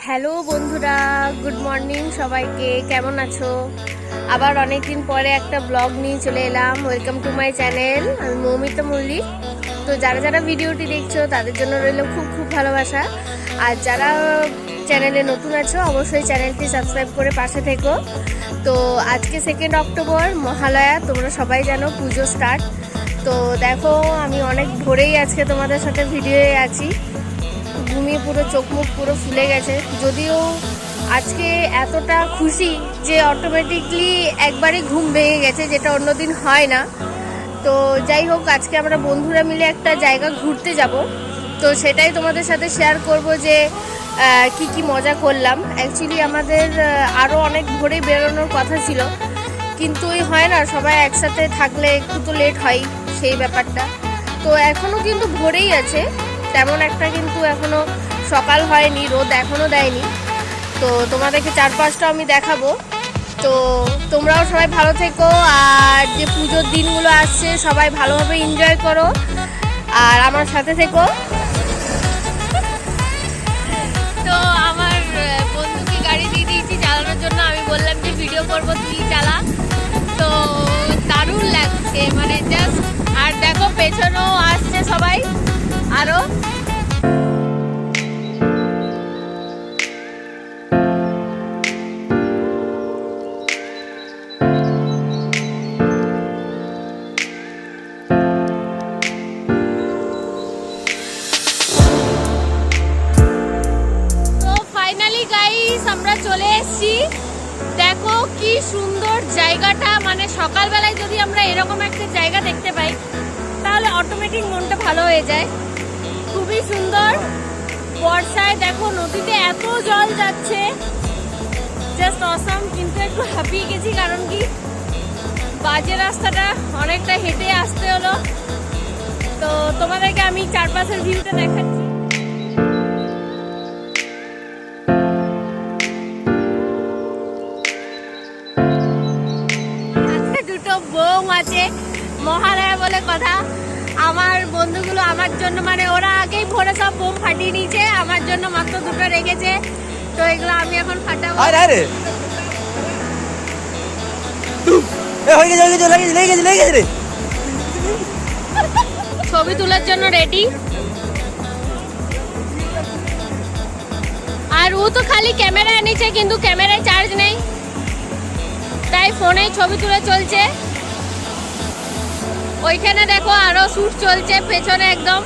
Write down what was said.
Hello বন্ধুরা, good morning সবাইকে। কেমন আছো? আবার অনেক দিন পরে একটা ব্লগ নিয়ে চলে এলাম। Welcome to my channel. আমি মৌমিতা মল্লিক। তো যারা যারা ভিডিওটি দেখছো তাদের জন্য রইল খুব খুব ভালোবাসা। আর যারা চ্যানেলে নতুন আছো অবশ্যই চ্যানেলটি সাবস্ক্রাইব করে পাশে থেকো। তো আজকে 2 অক্টোবর মহালয়া, তোমরা সবাই জানো পুজো স্টার্ট। তো দেখো আমি অনেক ভোরেই আজকে তোমাদের সাথে ভিডিওয়ে আছি। ঘুমিয়ে পুরো চোখ মুখ পুরো ফুলে গেছে। যদিও আজকে এতটা খুশি যে অটোমেটিকলি একবারই ঘুম ভেঙে গেছে, যেটা অন্যদিন হয় না। তো যাই হোক, আজকে আমরা বন্ধুরা মিলে একটা জায়গা ঘুরতে যাব। তো সেটাই তোমাদের সাথে শেয়ার করব যে কি কি মজা করলাম। অ্যাকচুয়ালি আমাদের আরও অনেক ভোরে বেরোনোর কথা ছিল, কিন্তু ওই হয় না, সবাই একসাথে থাকলে একটু তো লেট হয় সেই ব্যাপারটা। তো এখনও কিন্তু ভোরেই আছে, তেমন একটা কিন্তু এখনো সকাল হয়নি, রোদ এখনো দেয়নি। তো তোমাদেরকে চারপাশটা আমি দেখাবো। তো তোমরাও সবাই ভালো থেকো, আর যে পুজোর দিনগুলো আসছে সবাই ভালোভাবে এনজয় করো আর আমার সাথে থেকো। তো আমার বন্ধুকে গাড়ি দিয়ে দিয়েছি চালানোর জন্য। আমি বললাম যে ভিডিও করবো, তুই চালা। তো দারুণ লাগছে, মানে জাস্ট। আর দেখো পেছনেও আসছে সবাই আরো। আমরা চলে এসেছি। দেখো কি সুন্দর জায়গাটা, মানে সকালবেলায় যদি আমরা এরকম একটা জায়গা দেখতে পাই তাহলে অটোমেটিক মনটা ভালো হয়ে যায়। খুবই সুন্দর। বর্ষায় দেখো নদীতে এত জল যাচ্ছে, জাস্ট অসাম। কিন্তু একটু হাঁপিয়ে গেছি, কারণ কি বাজে রাস্তাটা অনেকটা হেঁটে আসতে হলো। তো তোমাদেরকে আমি চারপাশের ভিউটা দেখাচ্ছি। বোম আছে, মহালয়া বলে কথা। আমার বন্ধুগুলো আমার জন্য, মানে ওরা আগেই ভোরে সব বোম ফাটিয়ে নিয়েছে, আমার জন্য মাত্র 2টো রেখেছে। তো এগুলো আমি এখন ফাটাবো। ছবি তোলার জন্য রেডি। আর ও তো খালি ক্যামেরা এনেছে, কিন্তু ক্যামেরায় চার্জ নেই, তাই ফোনেই ছবি তুলে চলছে। ওইখানে দেখো আরো শুট চলছে পেছনে একদম।